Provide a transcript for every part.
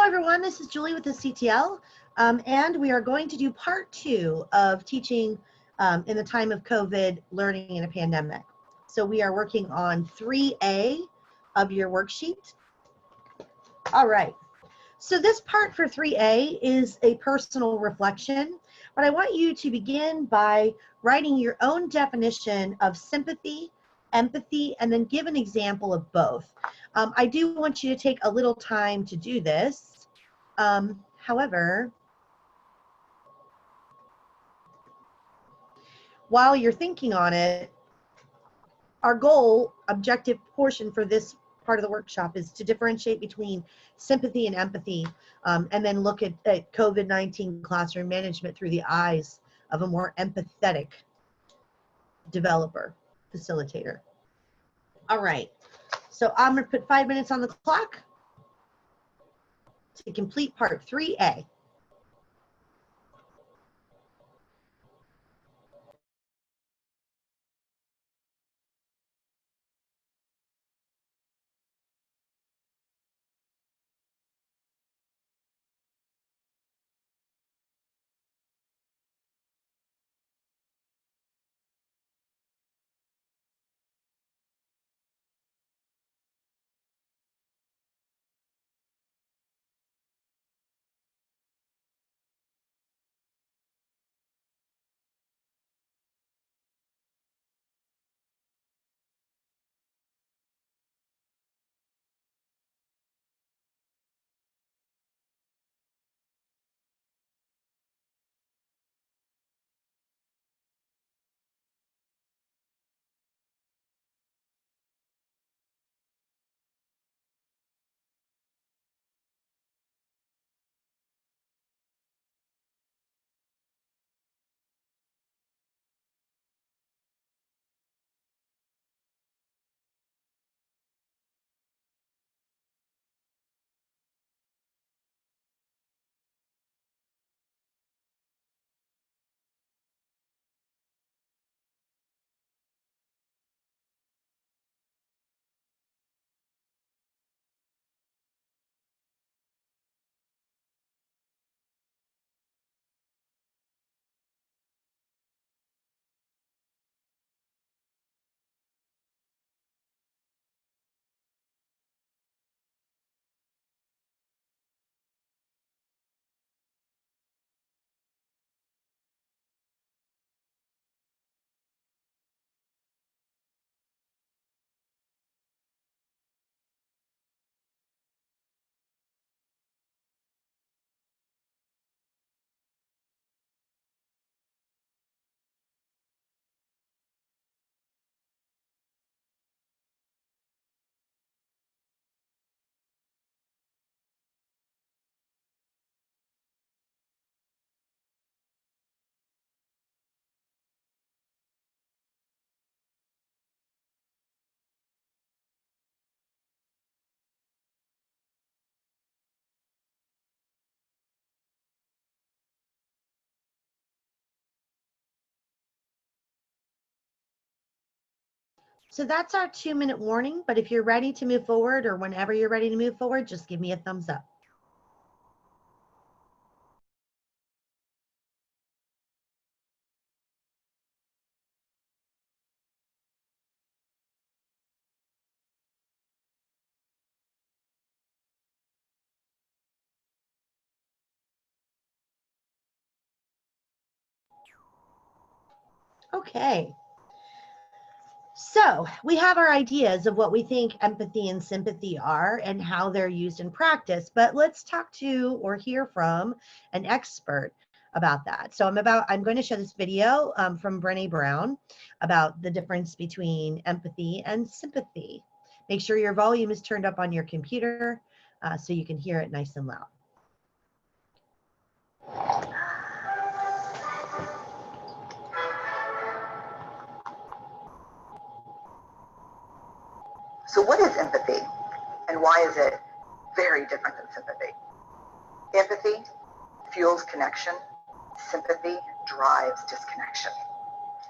everyone, this is Julie with the CTL, and we are going to do part 2 of teaching in the time of COVID learning in a pandemic. So we are working on 3A of your worksheet. All right, so this part for 3A is a personal reflection, but I want you to begin by writing your own definition of sympathy, empathy, and then give an example of both. I do want you to take a little time to do this. However, while you're thinking on it, our goal, objective portion for this part of the workshop is to differentiate between sympathy and empathy, and then look at COVID-19 classroom management through the eyes of a more empathetic developer, facilitator. All right, so I'm gonna put 5 minutes on the clock to complete part 3A. So that's our 2-minute warning, but if you're ready to move forward or whenever you're ready to move forward, just give me a thumbs up. Okay. So we have our ideas of what we think empathy and sympathy are and how they're used in practice, but let's talk to or hear from an expert about that. So I'm going to show this video from Brené Brown about the difference between empathy and sympathy. Make sure your volume is turned up on your computer so you can hear it nice and loud. So what is empathy, and why is it very different than sympathy? Empathy fuels connection. Sympathy drives disconnection.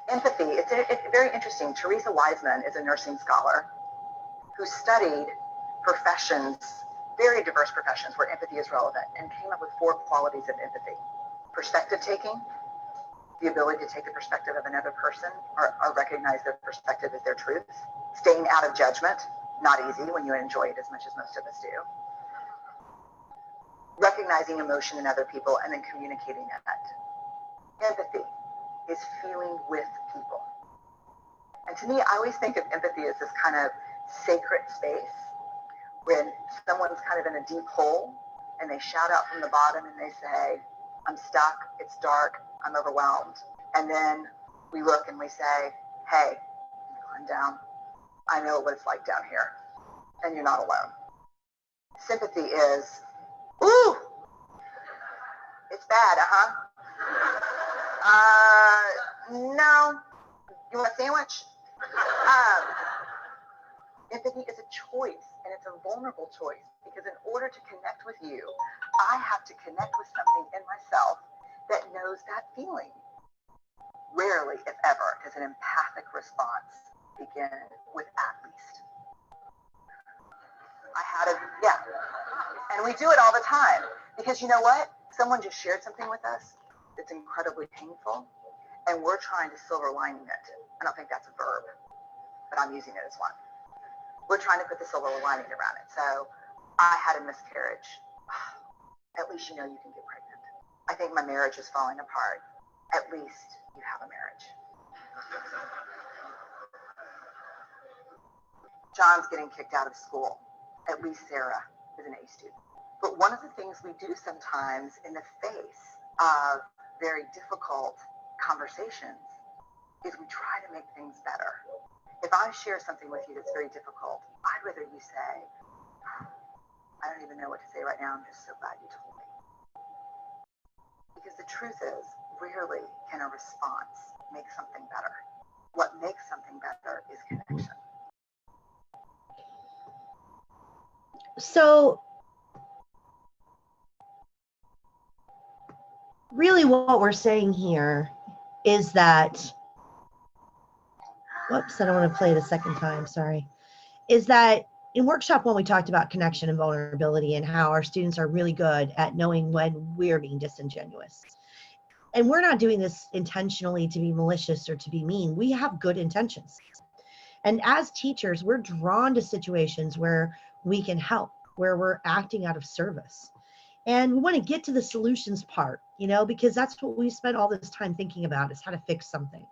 Empathy, it's very interesting. Teresa Wiseman is a nursing scholar who studied professions very diverse professions where empathy is relevant and came up with 4 qualities of empathy. Perspective taking, the ability to take the perspective of another person or recognize their perspective as their truth. Staying out of judgment, not easy when you enjoy it as much as most of us do. Recognizing emotion in other people and then communicating that. Empathy is feeling with people. And to me, I always think of empathy as this kind of sacred space when someone's kind of in a deep hole and they shout out from the bottom and they say, I'm stuck, it's dark, I'm overwhelmed. And then we look and we say, hey, climb down. I know what it's like down here, and you're not alone. Sympathy is, ooh, it's bad, no, you want a sandwich? Empathy is a choice, and it's a vulnerable choice, because in order to connect with you, I have to connect with something in myself that knows that feeling. Rarely, if ever, does an empathic response begin with at least. And we do it all the time, because you know what? Someone just shared something with us that's incredibly painful, and we're trying to silver lining it. I don't think that's a verb, but I'm using it as one. We're trying to put the silver lining around it. So I had a miscarriage. At least you know you can get pregnant. I think my marriage is falling apart. At least you have a marriage. John's getting kicked out of school. At least Sarah is an A student. But one of the things we do sometimes in the face of very difficult conversations is we try to make things better. If I share something with you that's very difficult, I'd rather you say, I don't even know what to say right now, I'm just so glad you told me. Because the truth is, rarely can a response make something better. What makes something better is connection. So really what we're saying here is that, whoops, I don't want to play it a second time, sorry, is that in workshop 1, we talked about connection and vulnerability and how our students are really good at knowing when we're being disingenuous. And we're not doing this intentionally to be malicious or to be mean. We have good intentions. And as teachers, we're drawn to situations where we can help, where we're acting out of service. And we want to get to the solutions part, you know, because that's what we spent all this time thinking about, is how to fix something.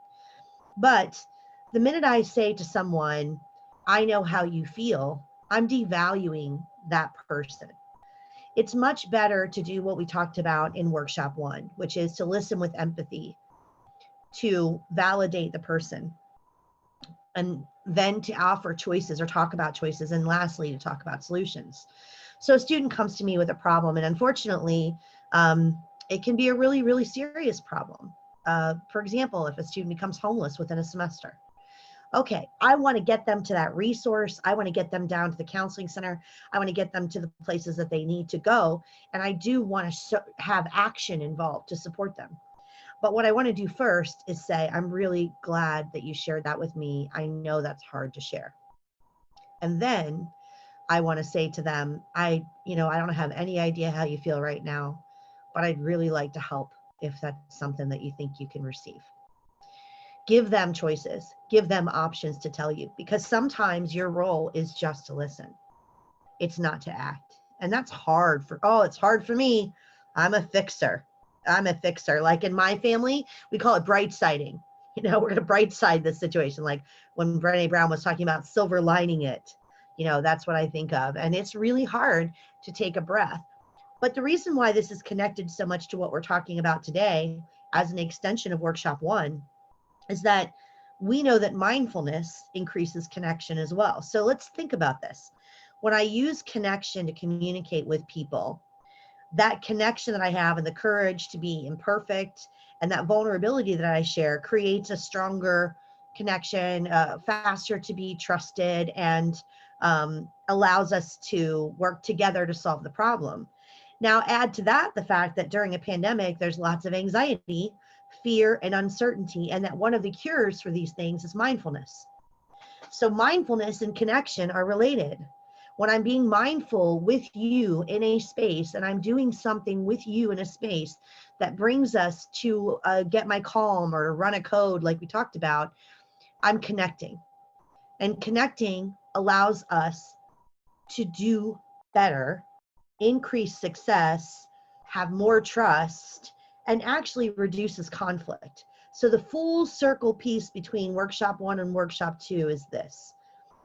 But the minute I say to someone, I know how you feel, I'm devaluing that person. It's much better to do what we talked about in workshop 1, which is to listen with empathy, to validate the person, and then to offer choices or talk about choices, and lastly, to talk about solutions. So a student comes to me with a problem, and unfortunately, it can be a really, really serious problem. For example, if a student becomes homeless within a semester. Okay, I want to get them to that resource. I want to get them down to the counseling center. I want to get them to the places that they need to go. And I do want to have action involved to support them. But what I want to do first is say, I'm really glad that you shared that with me. I know that's hard to share. And then I want to say to them, I don't have any idea how you feel right now, but I'd really like to help if that's something that you think you can receive. Give them choices, give them options to tell you, because sometimes your role is just to listen. It's not to act. And that's hard it's hard for me. I'm a fixer. Like in my family, we call it bright siding. You know, we're going to bright side this situation. Like when Brené Brown was talking about silver lining it, you know, that's what I think of. And it's really hard to take a breath. But the reason why this is connected so much to what we're talking about today as an extension of workshop 1 is that we know that mindfulness increases connection as well. So let's think about this. When I use connection to communicate with people, that connection that I have and the courage to be imperfect and that vulnerability that I share creates a stronger connection, faster to be trusted, and allows us to work together to solve the problem. Now, add to that the fact that during a pandemic, there's lots of anxiety, fear, and uncertainty, and that one of the cures for these things is mindfulness. So mindfulness and connection are related. When I'm being mindful with you in a space and I'm doing something with you in a space that brings us to get my calm or run a code like we talked about, I'm connecting. And connecting allows us to do better, increase success, have more trust, and actually reduces conflict. So the full circle piece between workshop 1 and workshop 2 is this.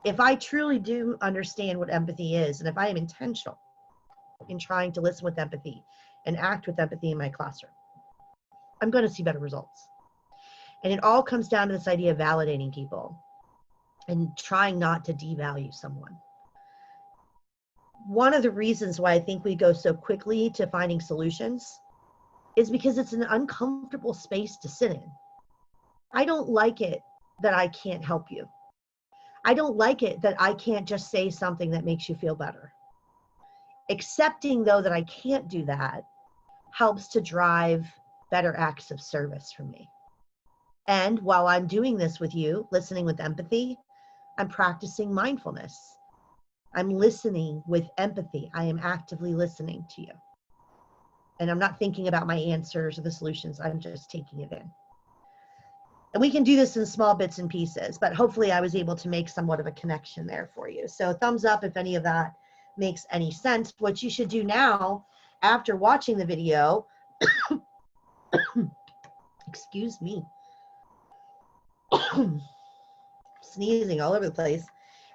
If I truly do understand what empathy is, and if I am intentional in trying to listen with empathy and act with empathy in my classroom, I'm going to see better results. And it all comes down to this idea of validating people and trying not to devalue someone. One of the reasons why I think we go so quickly to finding solutions is because it's an uncomfortable space to sit in. I don't like it that I can't help you. I don't like it that I can't just say something that makes you feel better. Accepting, though, that I can't do that helps to drive better acts of service from me. And while I'm doing this with you, listening with empathy, I'm practicing mindfulness. I'm listening with empathy. I am actively listening to you. And I'm not thinking about my answers or the solutions. I'm just taking it in. And we can do this in small bits and pieces, but hopefully I was able to make somewhat of a connection there for you. So thumbs up if any of that makes any sense. What you should do now, after watching the video, excuse me, sneezing all over the place,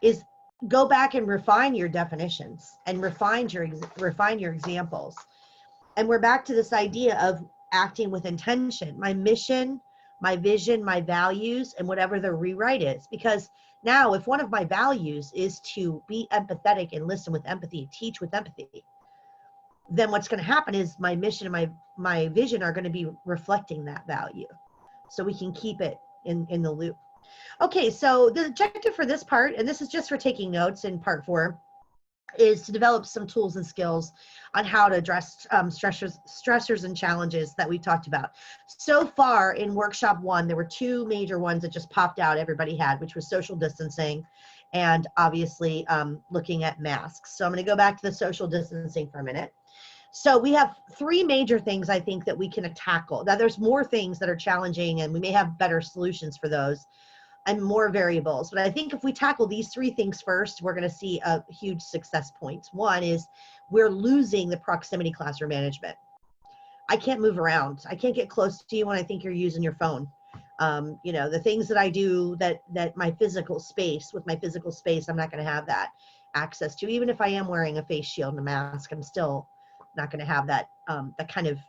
is go back and refine your definitions and refine your examples. And we're back to this idea of acting with intention. My mission, my vision, my values, and whatever the rewrite is. Because now if one of my values is to be empathetic and listen with empathy, teach with empathy, then what's going to happen is my mission and my vision are going to be reflecting that value. So we can keep it in the loop. Okay, so the objective for this part, and this is just for taking notes in part 4, is to develop some tools and skills on how to address stressors and challenges that we talked about. So far in workshop 1, there were 2 major ones that just popped out everybody had, which was social distancing and obviously looking at masks. So I'm going to go back to the social distancing for a minute. So we have 3 major things I think that we can tackle. Now there's more things that are challenging and we may have better solutions for those and more variables. But I think if we tackle these 3 things first, we're going to see a huge success points. One is we're losing the proximity classroom management. I can't move around. I can't get close to you when I think you're using your phone. You know, the things that I do that my physical space, with my physical space, I'm not going to have that access to. Even if I am wearing a face shield and a mask, I'm still not going to have that, that kind of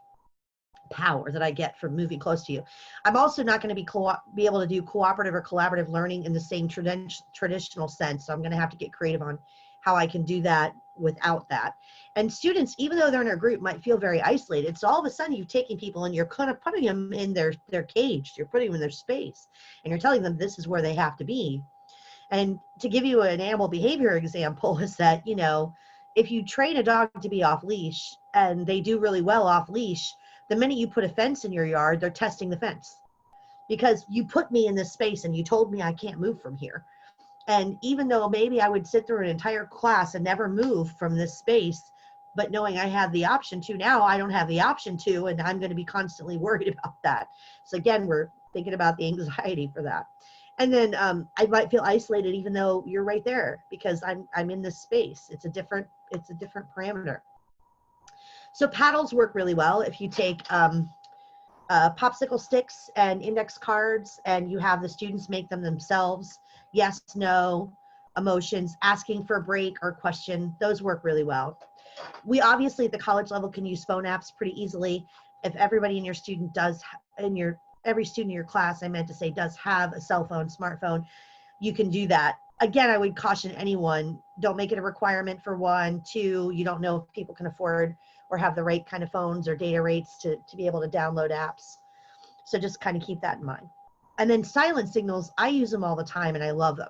power that I get from moving close to you. I'm also not going to be able to do cooperative or collaborative learning in the same traditional sense. So I'm going to have to get creative on how I can do that without that. And students, even though they're in a group, might feel very isolated. So all of a sudden you're taking people and you're kind of putting them in their cage. You're putting them in their space and you're telling them this is where they have to be. And to give you an animal behavior example is that, you know, if you train a dog to be off leash and they do really well off leash, the minute you put a fence in your yard, they're testing the fence because you put me in this space and you told me I can't move from here. And even though maybe I would sit through an entire class and never move from this space, but knowing I have the option to, now I don't have the option to, and I'm going to be constantly worried about that. So again, we're thinking about the anxiety for that. And then I might feel isolated even though you're right there because I'm in this space. It's a different parameter. So paddles work really well if you take popsicle sticks and index cards and you have the students make them themselves. Yes, no, emotions, asking for a break or question, those work really well. We obviously at the college level can use phone apps pretty easily. If everybody in your student does, every student in your class, I meant to say, does have a cell phone, smartphone, you can do that. Again, I would caution anyone, don't make it a requirement for 1, 2, you don't know if people can afford or have the right kind of phones or data rates to be able to download apps. So just kind of keep that in mind. And then silent signals, I use them all the time and I love them.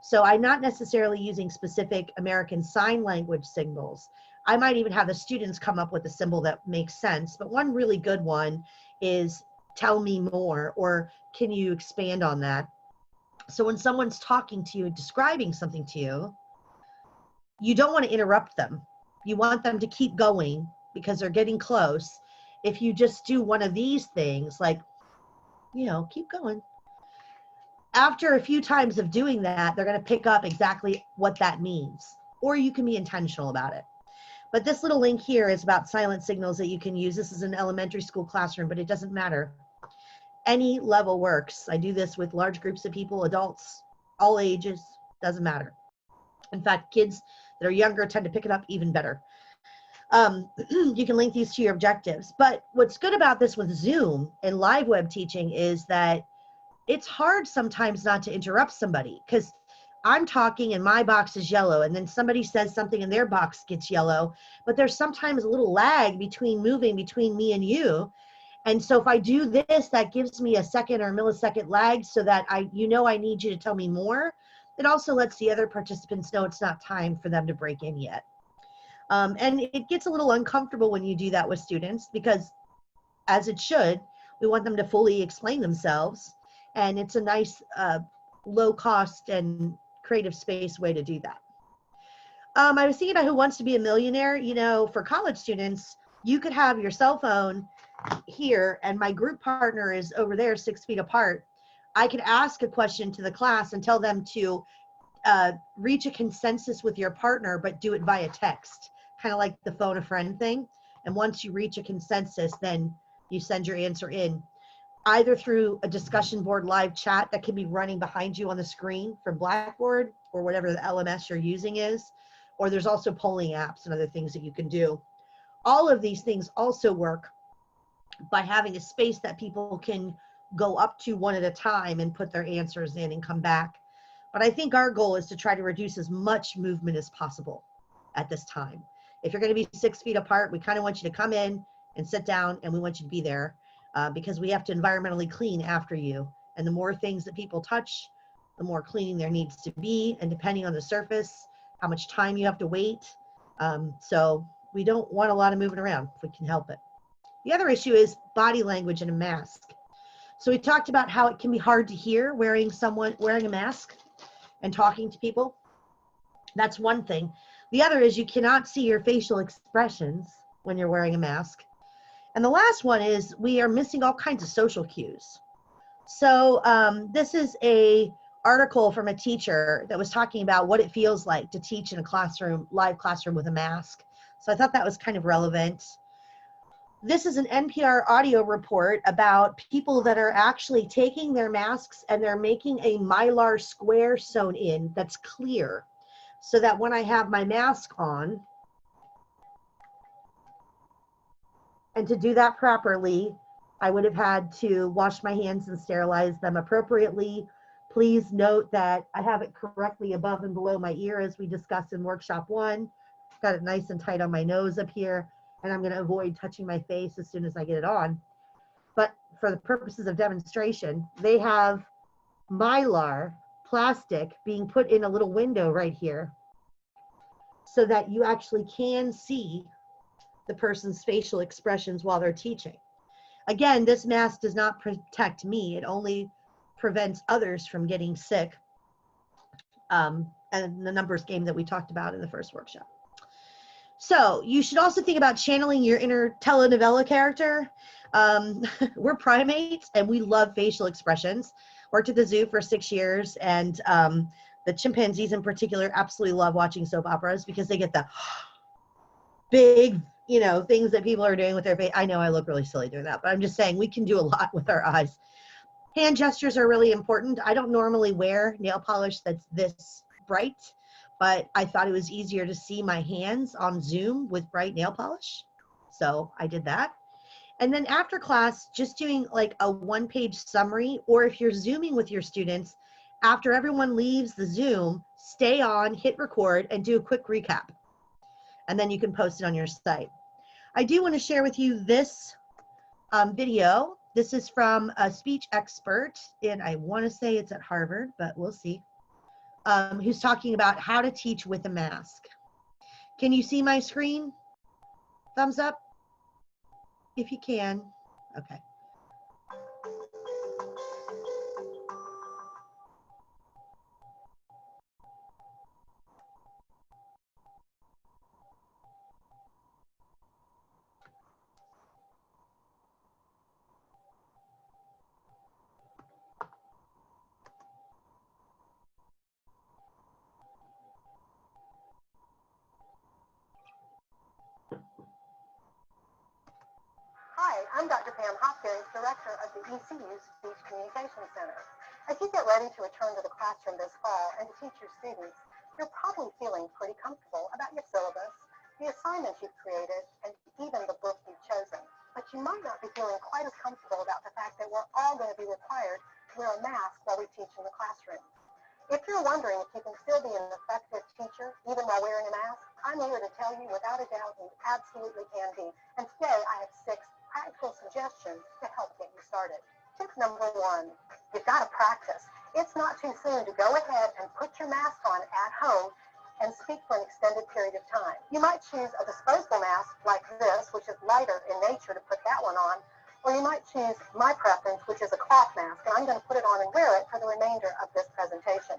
So I'm not necessarily using specific American Sign Language signals. I might even have the students come up with a symbol that makes sense, but one really good one is tell me more, or can you expand on that? So when someone's talking to you, describing something to you, you don't want to interrupt them. You want them to keep going because they're getting close. If you just do one of these things, like, you know, keep going. After a few times of doing that, they're going to pick up exactly what that means, or you can be intentional about it. But this little link here is about silent signals that you can use. This is an elementary school classroom, but it doesn't matter. Any level works. I do this with large groups of people, adults, all ages, doesn't matter. In fact, kids that are younger tend to pick it up even better. You can link these to your objectives. But what's good about this with Zoom and live web teaching is that it's hard sometimes not to interrupt somebody, because I'm talking and my box is yellow, and then somebody says something and their box gets yellow, but there's sometimes a little lag between moving between me and you. And so if I do this, that gives me a second or millisecond lag so that I need you to tell me more. It also lets the other participants know it's not time for them to break in yet. And it gets a little uncomfortable when you do that with students, because as it should, we want them to fully explain themselves. And it's a nice low cost and creative space way to do that. I was thinking about Who Wants to Be a Millionaire. You know, for college students, you could have your cell phone here and my group partner is over there 6 feet apart. I could ask a question to the class and tell them to reach a consensus with your partner, but do it via text, kind of like the phone a friend thing. And once you reach a consensus, then you send your answer in, either through a discussion board live chat that can be running behind you on the screen from Blackboard or whatever the LMS you're using is, or there's also polling apps and other things that you can do. All of these things also work by having a space that people can go up to one at a time and put their answers in and come back. But I think our goal is to try to reduce as much movement as possible at this time. If you're going to be 6 feet apart, we kind of want you to come in and sit down, and we want you to be there because we have to environmentally clean after you. And the more things that people touch, the more cleaning there needs to be. And depending on the surface, how much time you have to wait. So we don't want a lot of moving around if we can help it. The other issue is body language and a mask. So we talked about how it can be hard to hear wearing a mask and talking to people. That's one thing. The other is you cannot see your facial expressions when you're wearing a mask. And the last one is we are missing all kinds of social cues. So this is a article from a teacher that was talking about what it feels like to teach in a classroom, live classroom with a mask. So I thought that was kind of relevant. This is an NPR audio report about people that are actually taking their masks and they're making a Mylar square sewn in that's clear, so that when I have my mask on, and to do that properly, I would have had to wash my hands and sterilize them appropriately. Please note that I have it correctly above and below my ear, as we discussed in workshop 1. Got it nice and tight on my nose up here, and I'm going to avoid touching my face as soon as I get it on. But for the purposes of demonstration, they have Mylar plastic being put in a little window right here so that you actually can see the person's facial expressions while they're teaching. Again, this mask does not protect me. It only prevents others from getting sick. And the numbers game that we talked about in the first workshop. So you should also think about channeling your inner telenovela character. We're primates and we love facial expressions. Worked at the zoo for 6 years, and the chimpanzees in particular absolutely love watching soap operas because they get the big, things that people are doing with their face. I know I look really silly doing that, but I'm just saying we can do a lot with our eyes. Hand gestures are really important. I don't normally wear nail polish that's this bright, but I thought it was easier to see my hands on Zoom with bright nail polish. So I did that. And then after class, just doing like a 1-page summary, or if you're Zooming with your students, after everyone leaves the Zoom, stay on, hit record, and do a quick recap. And then you can post it on your site. I do want to share with you this video. This is from a speech expert, and I want to say it's at Harvard, but we'll see, who's talking about how to teach with a mask. Can you see my screen? Thumbs up if you can. Okay. Hopkins, Director of the ECU Speech Communication Center. As you get ready to return to the classroom this fall and to teach your students, you're probably feeling pretty comfortable about your syllabus, the assignments you've created, and even the book you've chosen. But you might not be feeling quite as comfortable about the fact that we're all going to be required to wear a mask while we teach in the classroom. If you're wondering if you can still be an effective teacher even while wearing a mask, I'm here to tell you without a doubt you absolutely can be. And today I have 6 practical suggestions to help get you started. Tip number 1, you've got to practice. It's not too soon to go ahead and put your mask on at home and speak for an extended period of time. You might choose a disposable mask like this, which is lighter in nature, to put that one on, or you might choose my preference, which is a cloth mask, and I'm going to put it on and wear it for the remainder of this presentation.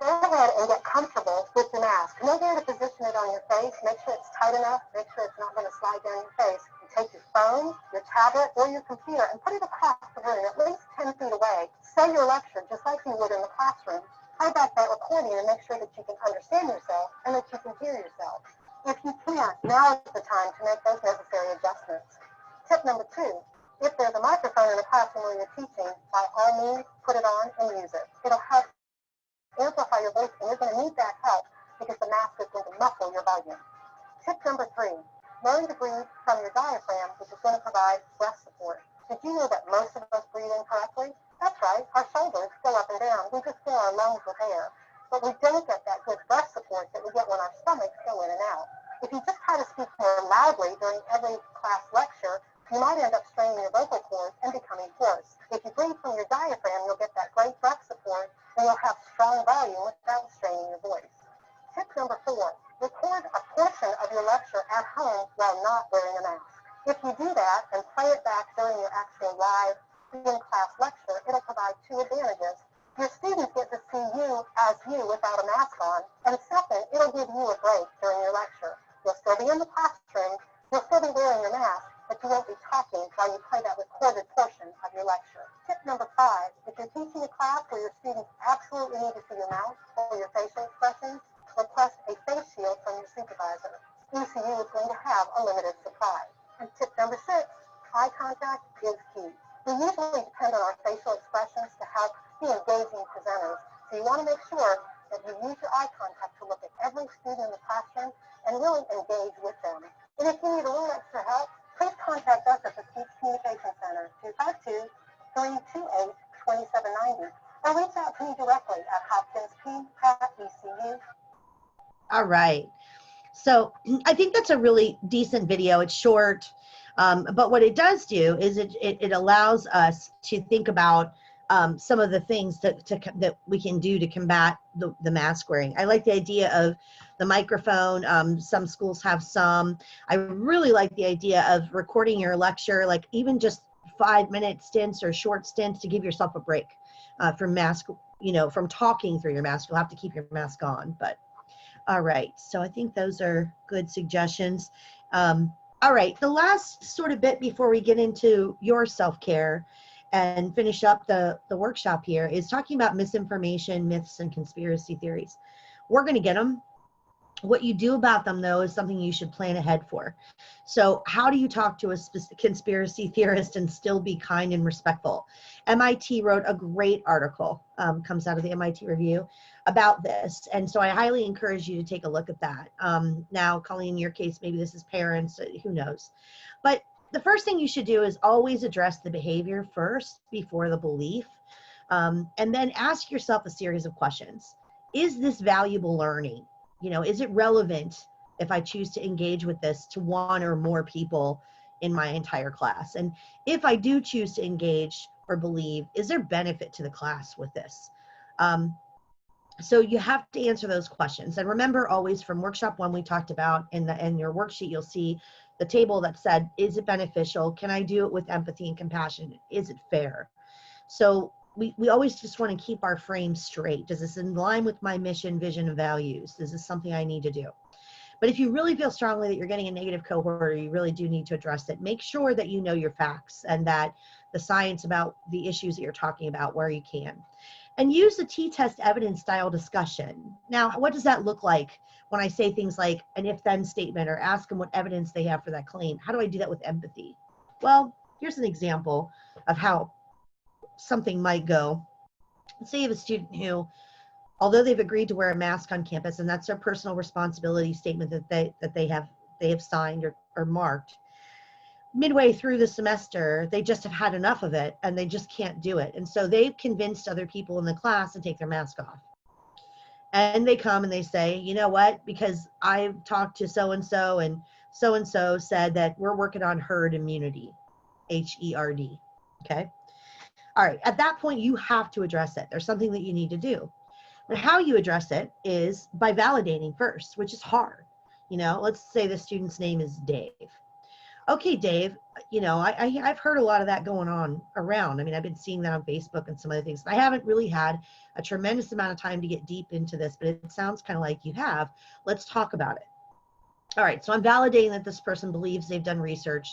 Go ahead and get comfortable with the mask. Know where to position it on your face. Make sure it's tight enough. Make sure it's not going to slide down your face. And take your phone, your tablet, or your computer and put it across the room, at least 10 feet away. Say your lecture just like you would in the classroom. Play back that recording and make sure that you can understand yourself and that you can hear yourself. If you can't, now is the time to make those necessary adjustments. Tip number 2, if there's a microphone in the classroom where you're teaching, by all means, put it on and use it. It'll help amplify your voice, and you're going to need that help because the mask is going to muffle your volume. Tip number 3, learn to breathe from your diaphragm, which is going to provide breath support. Did you know that most of us breathe incorrectly? That's right, our shoulders go up and down. We just fill our lungs with air. But we don't get that good breath support that we get when our stomachs go in and out. If you just try to speak more loudly during every class lecture, you might end up straining your vocal cords and becoming hoarse. If you breathe from your diaphragm, you'll get that great breath support, and you'll have strong volume without straining your voice. Tip number 4, record a portion of your lecture at home while not wearing a mask. If you do that and play it back during your actual live in-class lecture, it'll provide 2 advantages. Your students get to see you as you without a mask on, and second, it'll give you a break during your lecture. You'll still be in the classroom, you'll still be wearing your mask, but you won't be talking while you play that recorded portion of your lecture. Tip number 5, if you're teaching a class where your students absolutely need to see your mouth or your facial expressions, request a face shield from your supervisor. ECU is going to have a limited supply. And tip number 6, eye contact is key. We usually depend on our facial expressions to help be engaging presenters, so you want to make sure that you use your eye contact to look at every student in the classroom and really engage with them. And if you need a little extra help, please contact us at the Speech Communication Center, 252-328-2790, or reach out to me directly at hopkinsp@ecu. All right. So I think that's a really decent video. It's short, but what it does do is it allows us to think about some of the things that we can do to combat the mask wearing. I like the idea of the microphone. Some schools have some. I really like the idea of recording your lecture, like even just 5-minute stints or short stints to give yourself a break from mask, from talking through your mask. You'll have to keep your mask on, but all right. So I think those are good suggestions. All right. The last sort of bit before we get into your self-care and finish up the workshop here is talking about misinformation, myths, and conspiracy theories. We're going to get them. What you do about them, though, is something you should plan ahead for. So how do you talk to a conspiracy theorist and still be kind and respectful? MIT wrote a great article, comes out of the MIT Review, about this. And so I highly encourage you to take a look at that. Now, Colleen, in your case, maybe this is parents, who knows. But the first thing you should do is always address the behavior first before the belief. And then ask yourself a series of questions. Is this valuable learning? Is it relevant if I choose to engage with this to one or more people in my entire class? And if I do choose to engage or believe, is there benefit to the class with this? So you have to answer those questions. And remember always from workshop 1, we talked about in your worksheet, you'll see the table that said, is it beneficial? Can I do it with empathy and compassion? Is it fair? So we always just want to keep our frame straight. Does this in line with my mission, vision, and values? Is this something I need to do? But if you really feel strongly that you're getting a negative cohort or you really do need to address it, make sure that you know your facts and that the science about the issues that you're talking about where you can. And use the t-test evidence style discussion. Now, what does that look like when I say things like an if-then statement or ask them what evidence they have for that claim? How do I do that with empathy? Well, here's an example of how something might go. Let's say you have a student who, although they've agreed to wear a mask on campus, and that's their personal responsibility statement that they have signed or marked, midway through the semester, they just have had enough of it and they just can't do it. And so they've convinced other people in the class to take their mask off. And they come and they say, you know what, because I talked to so-and-so and so-and-so said that we're working on herd immunity, HERD, okay? All right, at that point, you have to address it. There's something that you need to do. But how you address it is by validating first, which is hard. You know, let's say the student's name is Dave. Okay, Dave, you know, I've heard a lot of that going on around. I mean, I've been seeing that on Facebook and some other things. I haven't really had a tremendous amount of time to get deep into this, but it sounds kind of like you have. Let's talk about it. All right, so I'm validating that this person believes they've done research.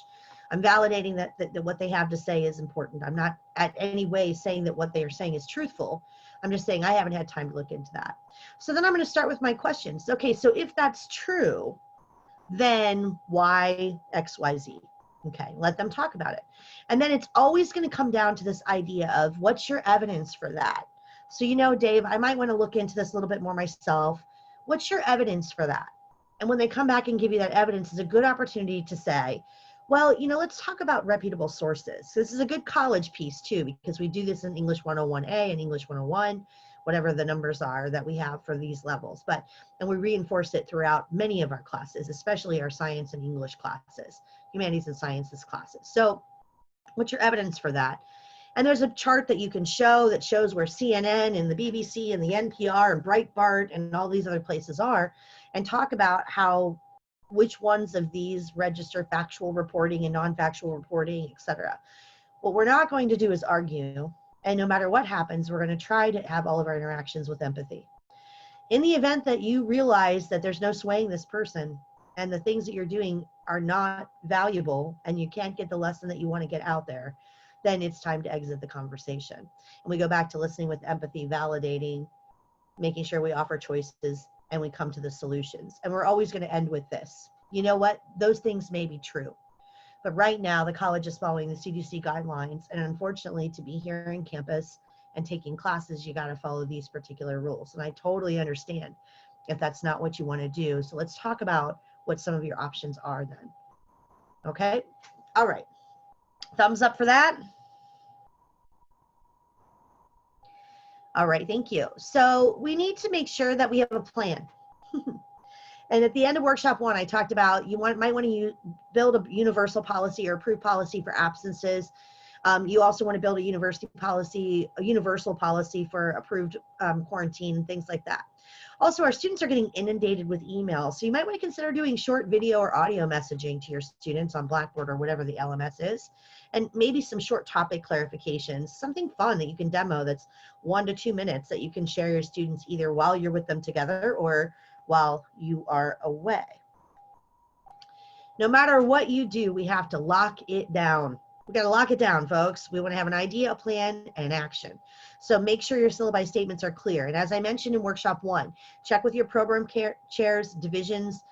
I'm validating that what they have to say is important. I'm not at any way saying that what they are saying is truthful. I'm just saying I haven't had time to look into that. So then I'm going to start with my questions. Okay, so if that's true, then why XYZ? Okay, let them talk about it. And then it's always going to come down to this idea of what's your evidence for that? So, you know, Dave, I might want to look into this a little bit more myself. What's your evidence for that? And when they come back and give you that evidence, it's a good opportunity to say, well, you know, let's talk about reputable sources. So this is a good college piece too, because we do this in English 101A and English 101, whatever the numbers are that we have for these levels. And we reinforce it throughout many of our classes, especially our science and English classes, humanities and sciences classes. So what's your evidence for that? And there's a chart that you can show that shows where CNN and the BBC and the NPR and Breitbart and all these other places are, and talk about how which ones of these register factual reporting and non-factual reporting, etc. What we're not going to do is argue. And no matter what happens, we're going to try to have all of our interactions with empathy. In the event that you realize that there's no swaying this person and the things that you're doing are not valuable and you can't get the lesson that you want to get out there, then it's time to exit the conversation. And we go back to listening with empathy, validating, making sure we offer choices, and we come to the solutions. And we're always going to end with this. You know what? Those things may be true. But right now, the college is following the CDC guidelines. And unfortunately, to be here in campus and taking classes, you got to follow these particular rules. And I totally understand if that's not what you want to do. So let's talk about what some of your options are then. Okay? All right. Thumbs up for that. All right, thank you. So we need to make sure that we have a plan. And at the end of workshop 1, I talked about might want to build a universal policy or approved policy for absences. You also want to build a universal policy for approved quarantine and things like that. Also, our students are getting inundated with emails, so you might want to consider doing short video or audio messaging to your students on Blackboard or whatever the LMS is, and maybe some short topic clarifications, something fun that you can demo that's 1 to 2 minutes that you can share your students either while you're with them together or while you are away. No matter what you do, we have to lock it down. We got to lock it down, folks. We want to have an idea, a plan, and an action. So make sure your syllabi statements are clear. And as I mentioned in workshop 1, check with your program chairs, divisions,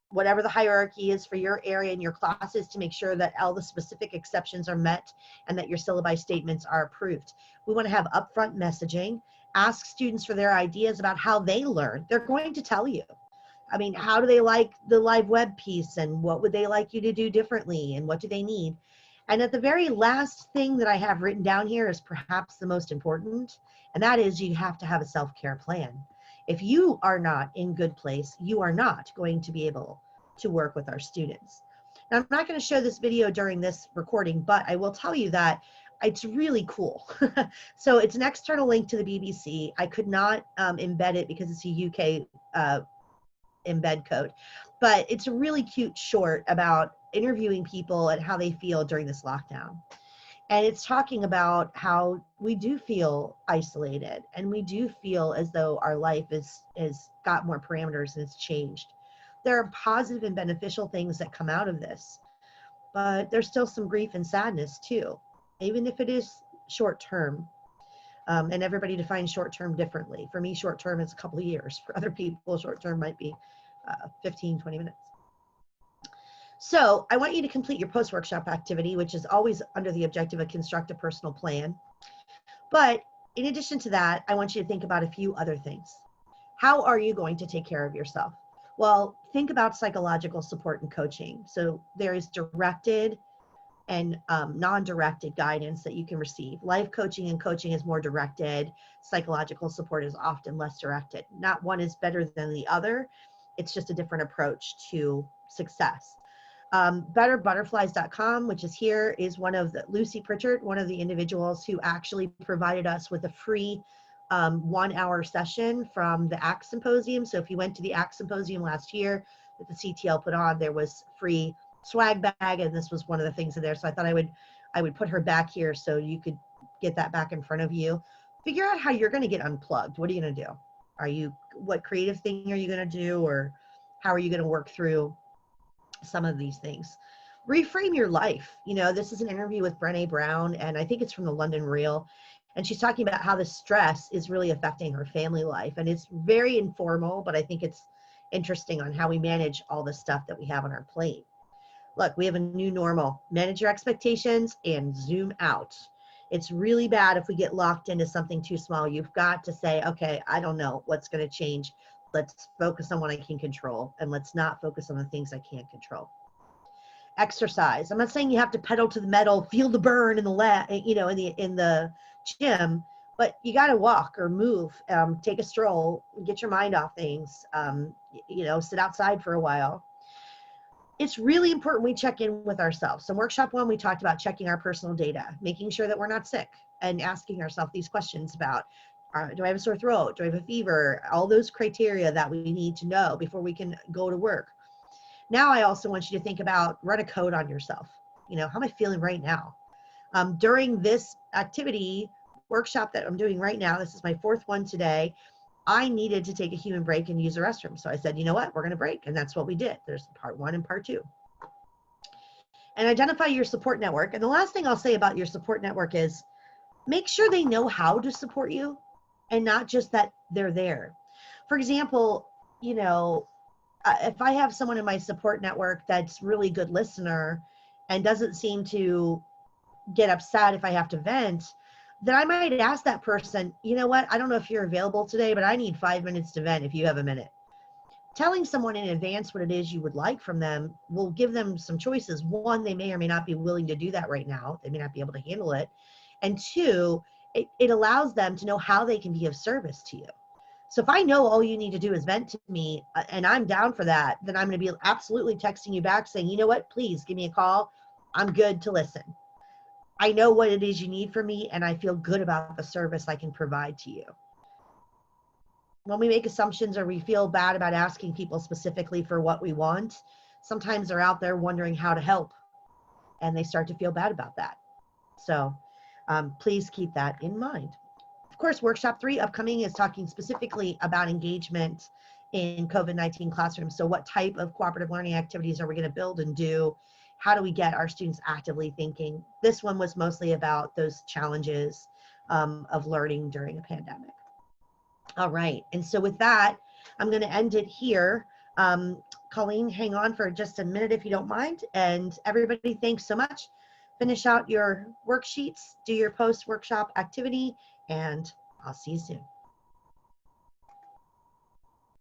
whatever the hierarchy is for your area and your classes to make sure that all the specific exceptions are met and that your syllabi statements are approved. We want to have upfront messaging. Ask students for their ideas about how they learn. They're going to tell you. I mean, how do they like the live web piece and what would they like you to do differently and what do they need? And at the very last thing that I have written down here is perhaps the most important, and that is you have to have a self-care plan. If you are not in good place, you are not going to be able to work with our students. Now, I'm not going to show this video during this recording, but I will tell you that it's really cool. So it's an external link to the BBC. I could not embed it because it's a UK embed code, but it's a really cute short about interviewing people and how they feel during this lockdown. And it's talking about how we do feel isolated and we do feel as though our life is got more parameters and it's changed. There are positive and beneficial things that come out of this, but there's still some grief and sadness too, even if it is short term. And everybody defines short term differently. For me, short term is a couple of years. For other people, short term might be 15, 20 minutes. So I want you to complete your post-workshop activity, which is always under the objective of construct a personal plan. But in addition to that, I want you to think about a few other things. How are you going to take care of yourself? Well, think about psychological support and coaching. So there is directed and non-directed guidance that you can receive. Life coaching and coaching is more directed. Psychological support is often less directed. Not one is better than the other. It's just a different approach to success. BetterButterflies.com, which is here, is Lucy Pritchard, one of the individuals who actually provided us with a free 1-hour session from the ACT Symposium. So if you went to the ACT Symposium last year that the CTL put on, there was free swag bag, and this was one of the things in there. So I thought I would put her back here so you could get that back in front of you. Figure out how you're going to get unplugged. What are you going to do? What creative thing are you going to do, or how are you going to work through some of these things? Reframe your life. This is an interview with Brené Brown, and I think it's from the London Reel, and she's talking about how the stress is really affecting her family life. And it's very informal, but I think it's interesting on how we manage all the stuff that we have on our plate. Look, we have a new normal. Manage your expectations and zoom out. It's really bad if we get locked into something too small. You've got to say, okay, I don't know what's going to change. Let's focus on what I can control, and let's not focus on the things I can't control. Exercise. I'm not saying you have to pedal to the metal, feel the burn in the in the gym, but you got to walk or move, take a stroll, get your mind off things, sit outside for a while. It's really important we check in with ourselves. So workshop 1, we talked about checking our personal data, making sure that we're not sick, and asking ourselves these questions about, do I have a sore throat? Do I have a fever? All those criteria that we need to know before we can go to work. Now I also want you to think about, run a code on yourself. How am I feeling right now? During this activity workshop that I'm doing right now, this is my 4th one today, I needed to take a human break and use the restroom. So I said, you know what, we're going to break. And that's what we did. There's part 1 and part 2. And identify your support network. And the last thing I'll say about your support network is make sure they know how to support you and not just that they're there. For example, if I have someone in my support network that's really good listener and doesn't seem to get upset if I have to vent, then I might ask that person, you know what, I don't know if you're available today, but I need 5 minutes to vent if you have a minute. Telling someone in advance what it is you would like from them will give them some choices. 1, they may or may not be willing to do that right now. They may not be able to handle it. And 2, it allows them to know how they can be of service to you. So if I know all you need to do is vent to me and I'm down for that, then I'm going to be absolutely texting you back saying, you know what, please give me a call. I'm good to listen. I know what it is you need from me, and I feel good about the service I can provide to you. When we make assumptions or we feel bad about asking people specifically for what we want, sometimes they're out there wondering how to help, and they start to feel bad about that. So please keep that in mind. Of course, workshop 3 upcoming is talking specifically about engagement in COVID-19 classrooms. So what type of cooperative learning activities are we going to build and do? How do we get our students actively thinking? This one was mostly about those challenges of learning during a pandemic. All right, and so with that, I'm going to end it here. Colleen, hang on for just a minute if you don't mind. And everybody, thanks so much. Finish out your worksheets, do your post-workshop activity, and I'll see you soon.